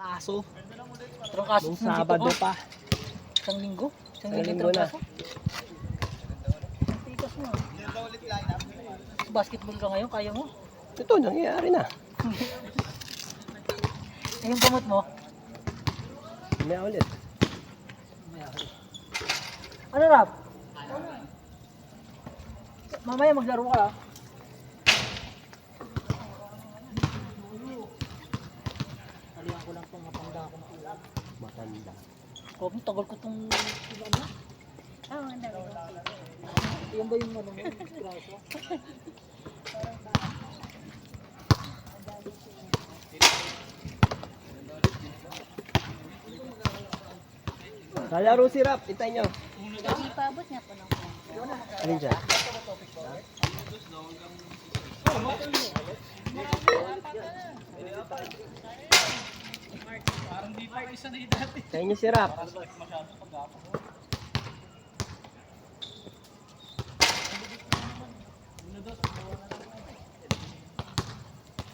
Aso. Trangkaso Nung Sabado pa. Isang linggo? Isang Isang linggo linggo na. trangkaso? Ang tikas mo. Basketball ka ngayon, kaya mo? Ito, nangyayari na. Eh, yung gamot mo? May ulit. Ano, Rap? Mamaya maglaro ka, ah. Talihan ko lang itong matanda akong ulam. Matanda. Kung tagal ko itong ulam na. Oo, ang dami. Yan ba yung ano mo? Graso? Kalaro si Rap, itay nyo. Hindi pa abot niya po lang. Alin siya? Itay nyo si Rap.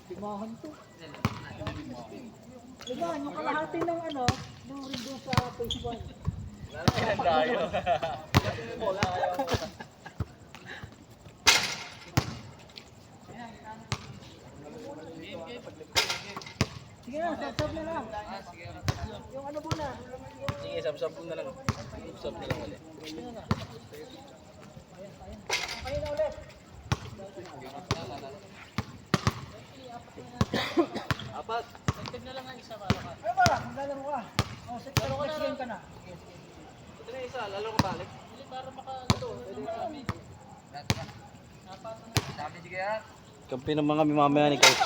Limahan to. Limahan yung kalahati ng ano, ng rindo sa phase 1. Sige na, sab-sab na lang. Yung ano muna. Sige, sab-sab na lang. Sab na lang ulit. Kayo na ulit. Apat. Tag na lang ang isa para ka. Ano ba? Maglalaro ka. Oh, set ka na. Next game ka na. Ito na isa, lalo ko balik. Hindi para makalaro. Marami. Sabi sige yan. Kampi ng mga mamaya ni Coach.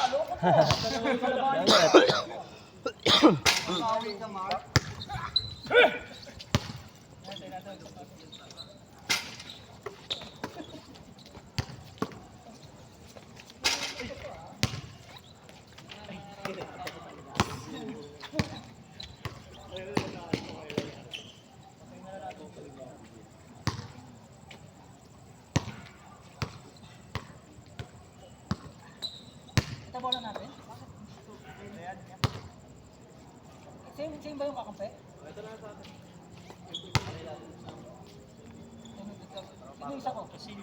Ito bola natin. Same ba yung kakampi? Ito na sa atin. Sino isa ko? Si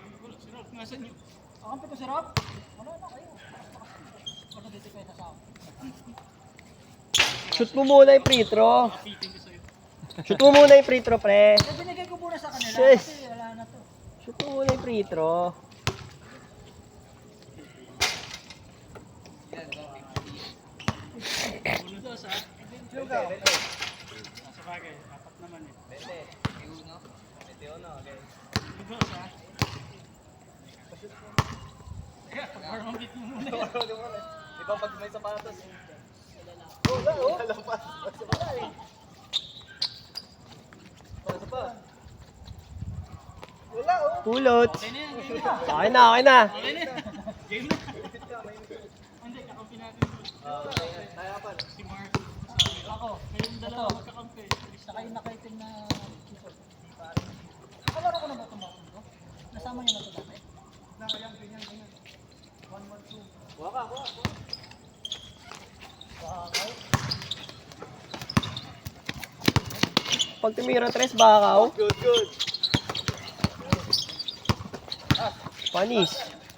Rob, nasan yun? Kakampi ko si Rob? Wala na kayo. Baka dito kayo sa ako. Shoot mo muna yung free throw. Shoot mo muna yung free throw, pre. Eh, binigay ko muna sa kanila Yes. kasi wala na to. Shoot mo muna yung free throw. Sa bagay, apat naman eh. Bete, iuno. Bete uno, okay. Parang bit mo muna. Iba pag may sapatos. Wala oh. Lampas. Wala eh. Pasa pa. Wala oh. Pulot. Okay na yan, game na. Okay na, okay na. Okay na. Game na. Hindi, kakampi natin. Tayo pa. Si Mark. Ako. Kayong dalawa magkakampi. Saka yung nakaitim na t-shirt. Nakalaro ko na ba itong bakong ko? Nasama niyo na ito dati? Nakayang ganyan. 1-1-2. Waka, waka. Bakaw. Pag tumira tres, bakaw. Good, good. Panis.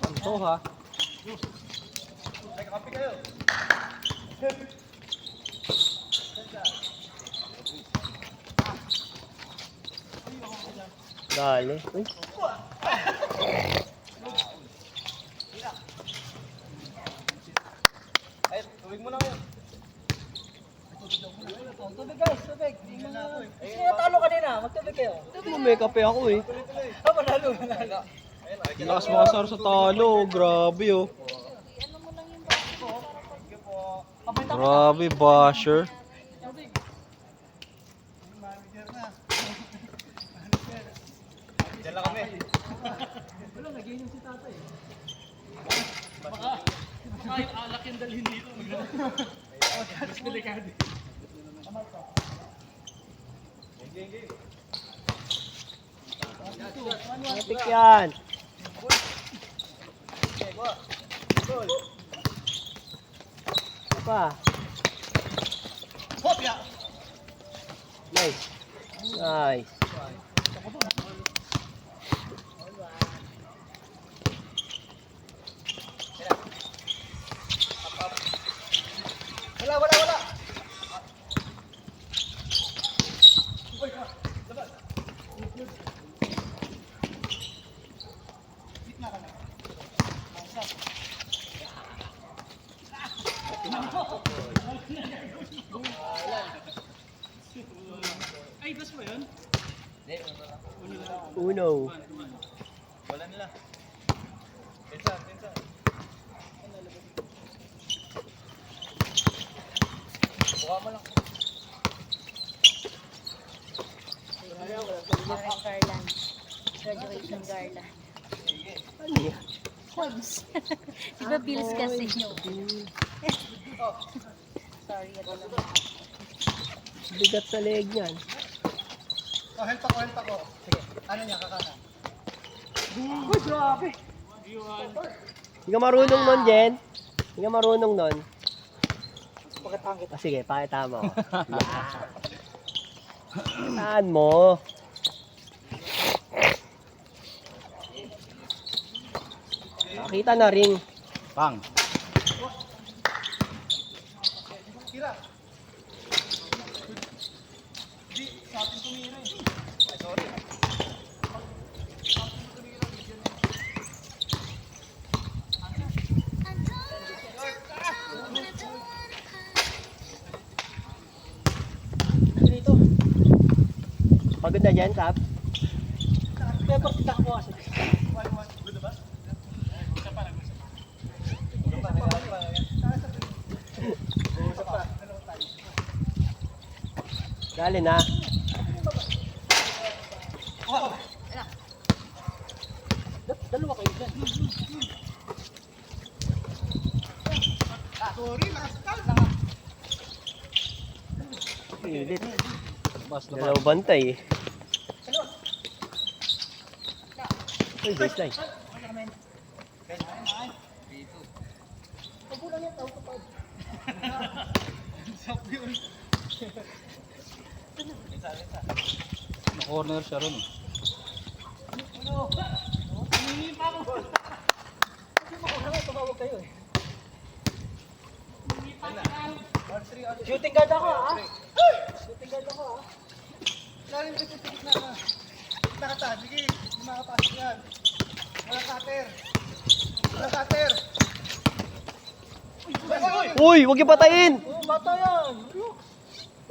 Ito ha. Ay, kakampi kayo. Dali. Uy. Ay, tubig mo lang yun. Tubig guys, tubig. Sino natalo kanina? Magtubig kayo. May kape ako eh. Ah, manalo. Lakas makasar sa talo. Grabe oh. Ano mo lang yung bago ko. Grabe, basher. Diyan lang kami. Wala, nag-inom si tatay. Baka yung alak yung dalhin dito. Mas delikado. Matik yan. Apa? Nice. Nice. Wala. Ay, gas ba yun? Uno. Wala nila. Pinsan. Buka mo lang. Garland. Graduation garland. Ano yan? Hugs. Di ba bills kasi yun? Sorry, ito lang. Bigat sa leg niyan. Help ako. Sige, ano niya, kakana? Uy, grabe. Hindi ka marunong nun, Jen. Hindi ka marunong nun. Pakitang kita. Sige, pakita mo. Saan mo? Nakita na rin. Pang. Tira. Di, sa atin tumira eh. Ay, sorry. Dito. Pagod na dyan, Sap? Pepper, kita ko kasi. Dali na. Dalawa kayo dyan. Sorry, last call na. Pilit. Dalaw bantay eh. Uy, baseline. Pagulan yan, tao kapag. Sabi yun. Na-corner siya ron. Ano? Hindi pa ako. Kasi makuha tumawag kayo eh. Shooting guard ako ha? Shooting guard ako ha? Lalim ka shooting na ha? Nakata, sige, hindi makapasok yan. Walang cutter. Uy, huwag yung patayin! Oo, bata yan.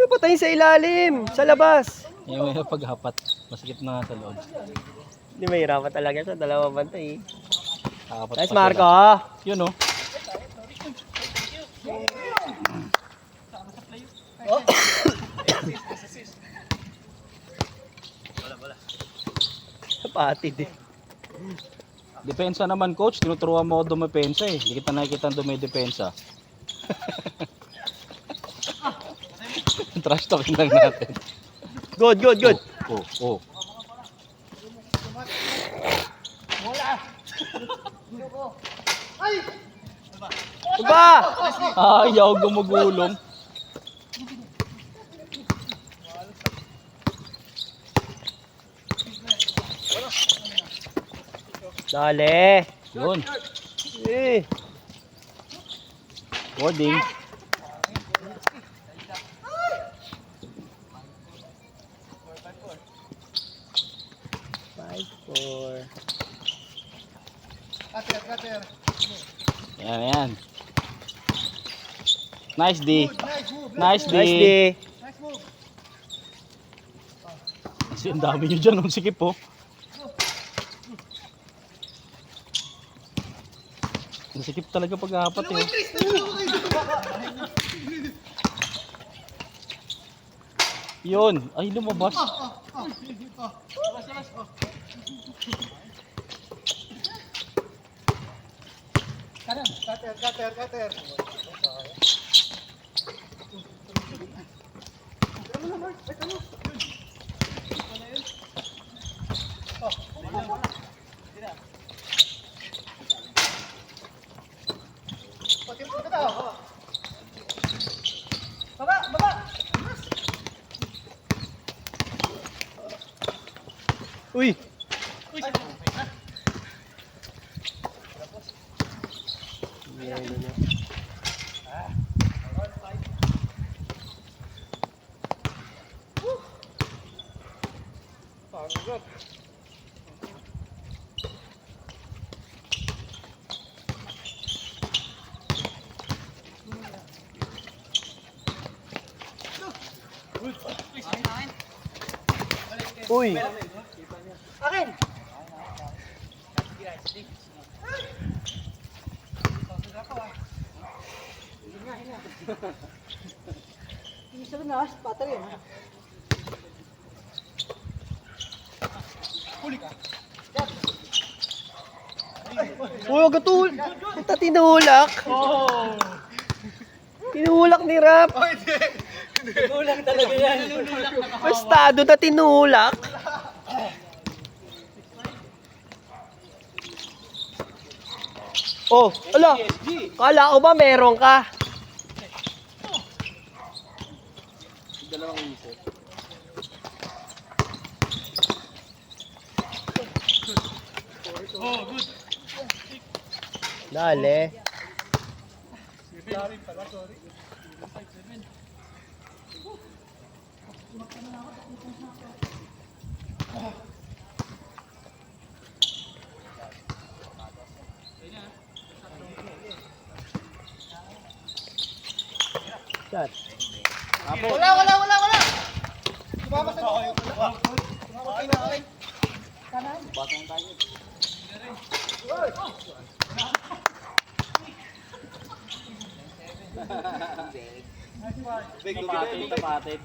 Huwag patayin sa ilalim, sa labas. Yung may paghapat. Masikip na nga sa loob. Hindi mahirapan talaga sa dalawa bantay eh. Kakapat Nice, pa sila. Marco. Yun oh. Pati din. Depensa naman coach, tinuturuan mo ako dumepensa eh. Hindi kita nakikita dumidepensa. Trash talking lang natin. Good. Oh. Ba? Ayaw gumugulong. Dali. Yun. Eh. Boarding. Five, four. Cutter. Yan. Nice D. Nice Nice move. Nice D. D. Nice move. Kasi ang dami nyo dyan. Ang sikip oh. Ang sikip talaga paghahapat eh. Yun. Ay lumabas. Cutter. Baba. Uy! Yan, yan. Uy! Akin! Isa na, battery na. Uy, huwag ka Ito tinulak. Tinulak ni Rap. Kulang talaga yan. Bastado na tinulak. Oh, ala. Kala ko ba meron ka? Dale. Shot. Wala! Sumama sa ako. Okay na, okay. Kanan. Tapatid.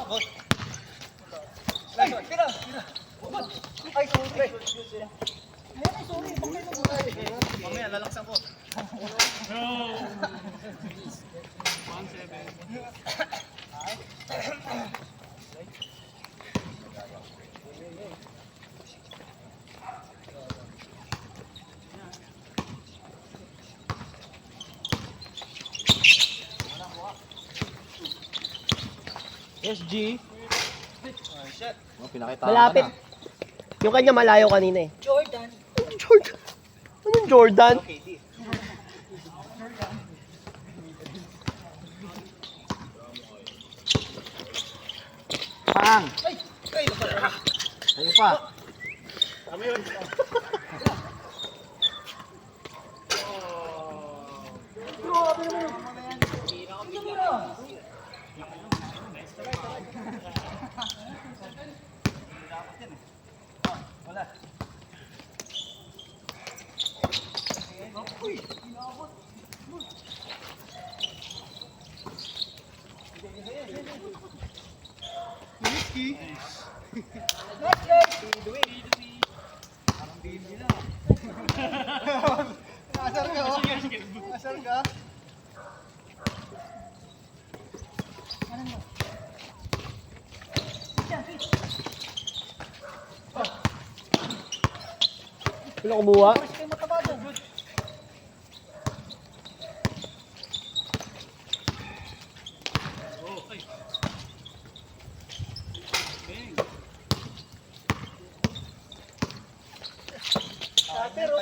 Tapos. Ay, tira. Ay, sorry. Ay, sorry. Mamaya, lalaksan ko. SG. Malapit. Yung kanya malayo kanina eh. Jordan. Jordan. Anong Jordan? Pang! Ay, Sa'yo pa. grabe naman. Ano mo na? Asar ka? Wala kumuha. Boris kayo mataba doon.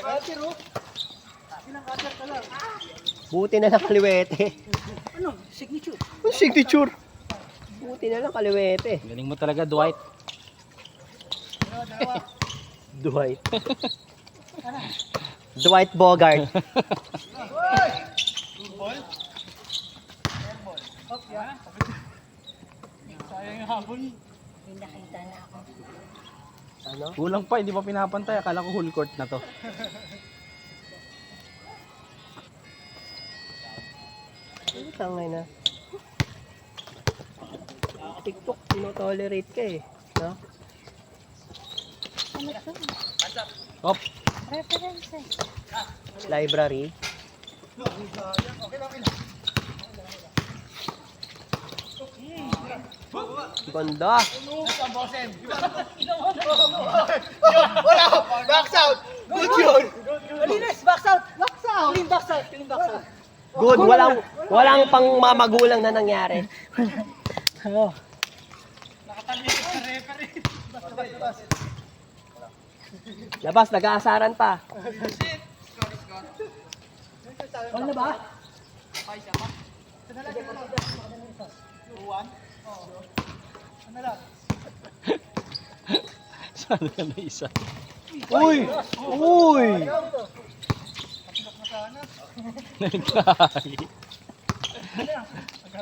Cutter, oh. Ilang cutter ka lang. Buti na lang kaliwete. Ano? Signature. Ang signature. Buti na lang kaliwete. Galing mo talaga, Dwight. Dalawa. Dwight. Dwight Bogart. Sayang yung habol. May nakita na ako. Ano? Kulang pa, hindi pa pinapantay. Akala ko whole court na to. Ano tangay na? TikTok, tino-tolerate ka eh. No? Ano to? Hop. References. Library. Ganda. Box out! Good yun! Malinis! Box out! Box out! Clean box out! Clean box out! Good. Walang pang mamagulang na nangyari. Nakatalinis sa referee. Bas. Labas, nag-aasaran pa. Wala na ba? Saan ka na isa? Uy! Uy! Nagkahagi.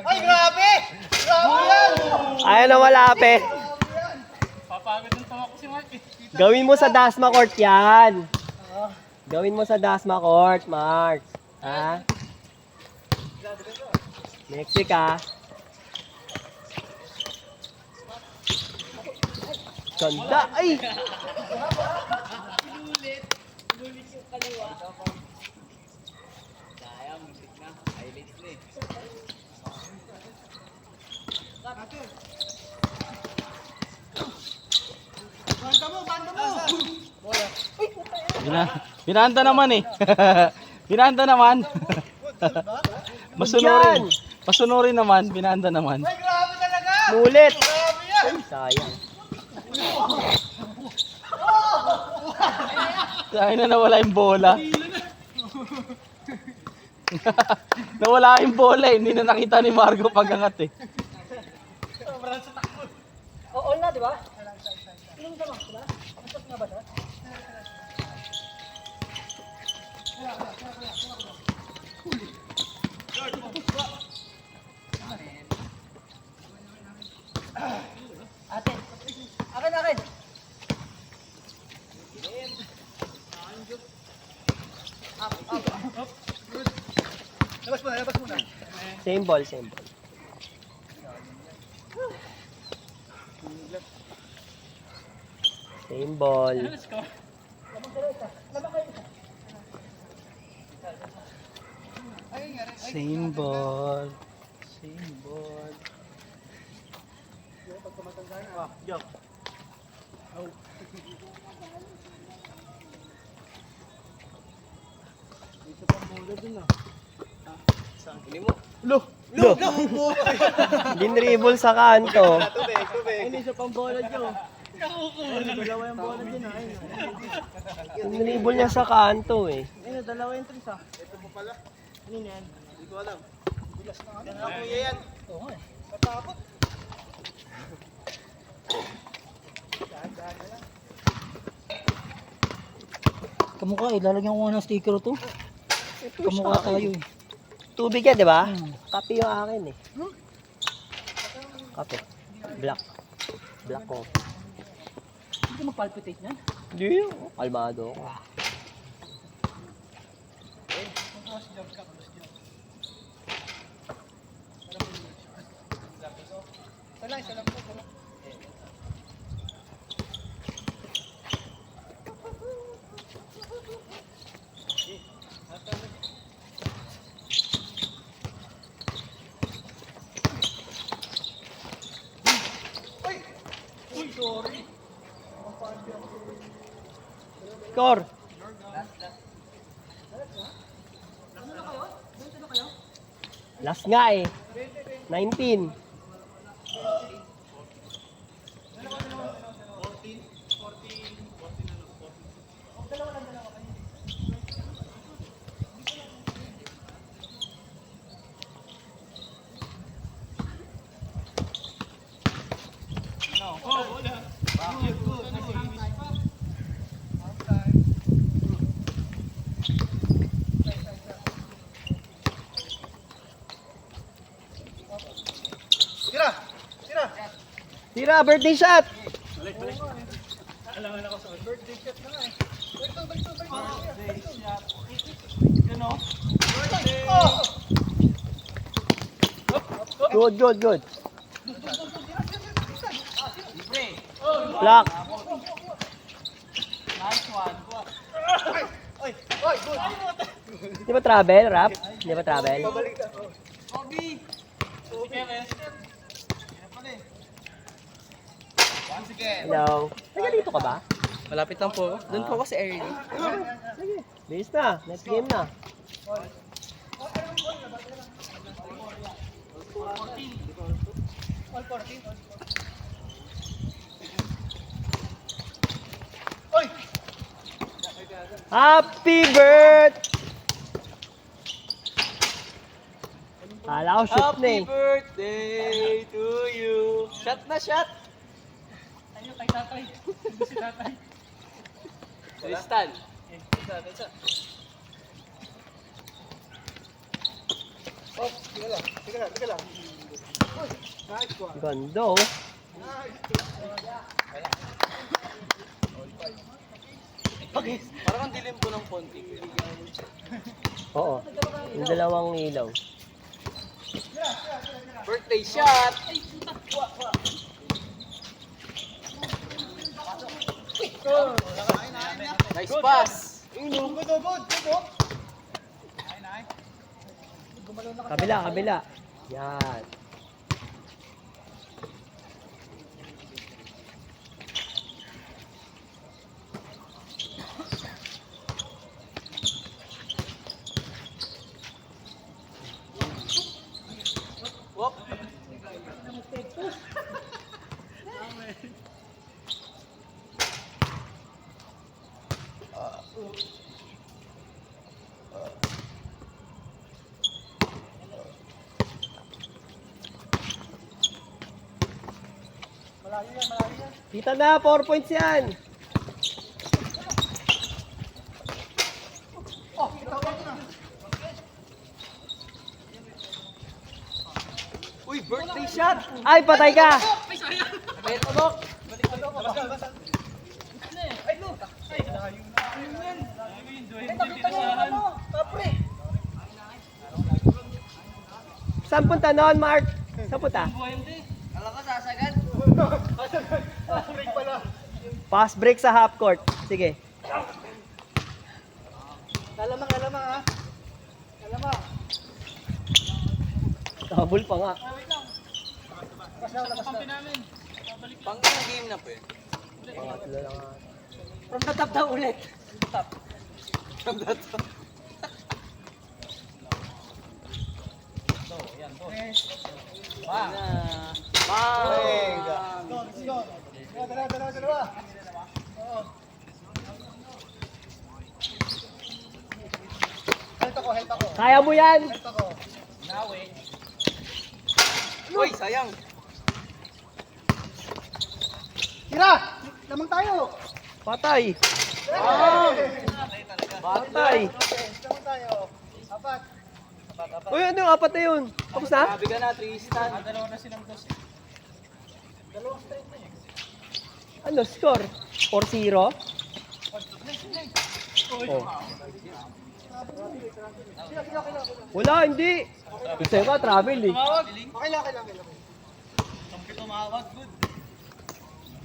Ay, grabe! Grabe yan! Ayaw na malapit. Papagod ng tawa ko si Mark eh. Gawin mo sa Dasma Court yan. Gawin mo sa Dasma Court, Mark. Ha? Mexic ah. Ganda. Ay! Binanta naman eh. Binanta naman. Masunurin. Masunurin naman, binanta naman. Ay, grabe talaga! Nulit. Grabe yan! Ay, sayang. Dahil na nawala yung bola. Nawala yung bola eh. Hindi na nakita ni Margo pag-angat eh. Sobrang sa takbo. All na, di ba? Ilang ka diba? Ang shot nga ba siya? Atin. Akin. Labas muna. Same ball, same ball. Same ball. Same ball. Same ball. Lo! Dinribble sa kanto. Dinribble niya sa kanto eh. Kamukha eh, lalagyan ko nga ng sticker to. Kamukha tayo eh. Tubig yan, di ba? Kape yung akin eh. Kape. Black. Black coffee. Hindi ka mag-palpitate niyan? Hindi yun. Kalmado ako. Score. Last nga eh. 19. Tira, birthday shot! Good, good, good. Block. Di ba travel, Rap? Di ba travel? Hello. Taga dito ka ba? Malapit lang po. Doon po ako sa area. Sige. Bilis na. Next game na. Happy birthday! Kala ko shoot na eh. Birthday to you. Shot na shot. Ayun, kay tatay. Hindi si tatay. Tristan. Ganda oh. Parang ang dilim po ng konti. Oo. Yung dalawang ilaw. Birthday shot. Nice pass. Kabila, kabila. Yan. Whoop. Kita na, 4 points yan. Uy, birthday shot. Ay, patay ka. May tulok. Saan punta noon, Mark? Saan punta? Alam ko sasagad. Pass break sa half court. Sige. Alamang ha. Alamang. Double pa nga. Pang ilang game na po eh. Pangatlo lang nga. From the top daw ulit. From the top. Kaya mo yan. Uy, sayang. Patay. Patay. Uy, ano yung apat na yun? Tapos na? Sabi ka na, Tristan. Ano, score? 4-0? Oh. Wala, hindi. Gusto ka, travel eh.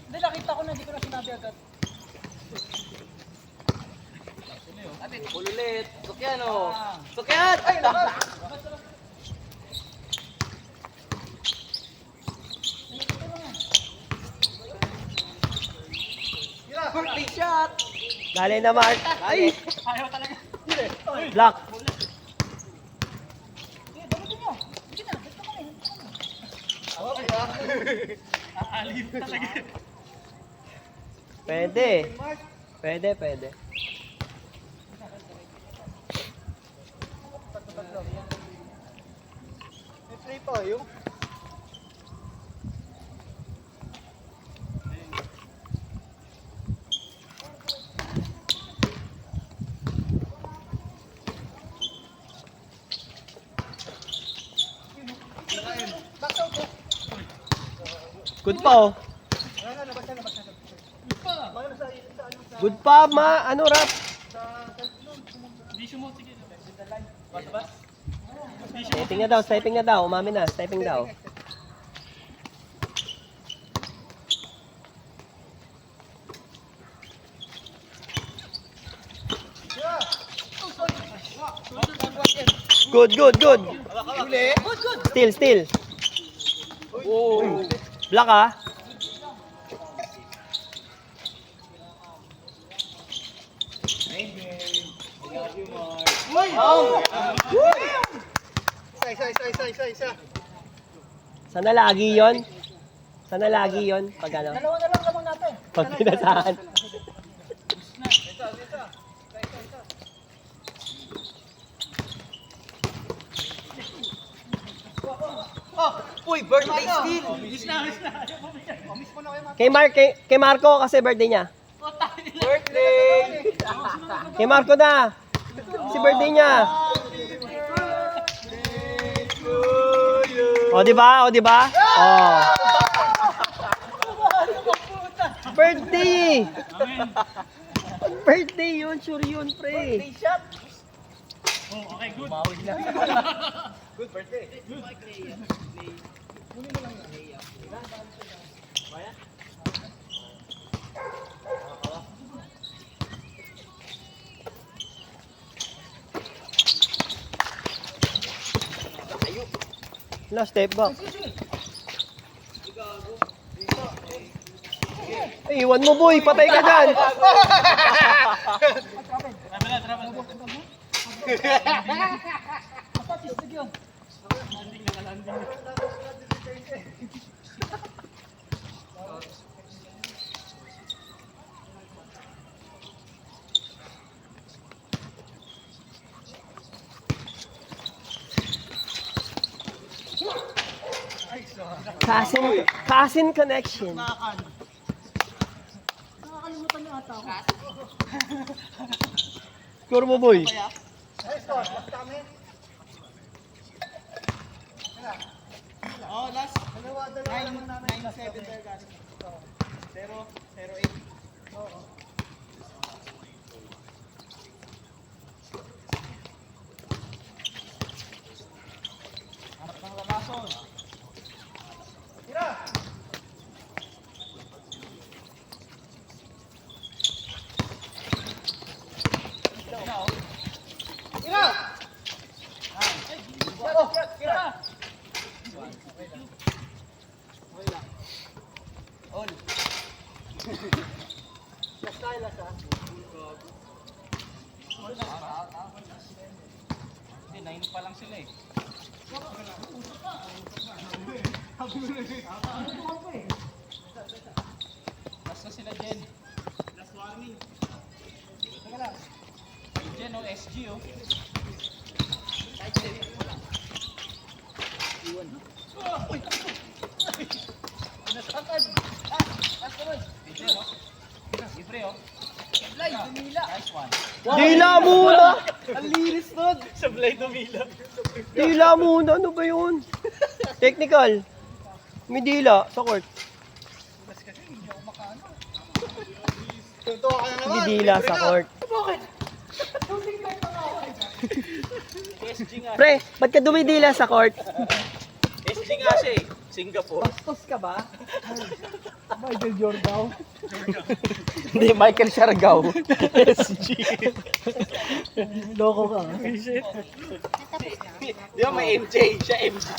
Hindi, nakita ko na, hindi ko na sinabi agad. Ululit. Sukyan o. Sukyan! Ay, labas! Birthday shot! Dali na, Mark. Ay, Ayaw talaga. block. Sige, dalutin nyo. Sige na, gusto ko na. Aalim talaga. Pwede. Pwede, pwede. Play pa kayo? Good pa oh. Good pa, ano rap? Stepping na daw, umami na, stepping daw. Good. Still. Black ah. Sana lagi yon. Pag ano? Dalawa na lang lamang natin. Pag pinasahan. Uy, birthday steal! Kay Marco kasi birthday niya. Birthday! Kay Marco na. Si birthday niya. O, di ba? O. Birthday! Birthday yun, sure yun, pre. Shot! Good birthday. Step back. Iwan mo boy, patay ka dyan. Basta tistig yun. Cousin connection. Nakakalimutan niyo ata ako. Score mo boy. Oh, last 9-7 tayo guys. 0-8. Harap ng labason. Hindi, 9 pa lang sila eh. Last na sila, Jen. Last warning. Jen o SG oh. Libre oh. Nice one. Dila muna. Ang linis nun! Sablay dumila. Dila muna. Ano ba yun? Technical. May dila sa court. Tuntua ka na naman! May dila sa court. SG nga. Pre, ba't ka dumidila sa court? SG nga siya eh. Singapore. Bastos ka ba? Michael Jordan. Hindi, Michael Siargao. SG. Loko ka. Di ba may MJ? Siya MG.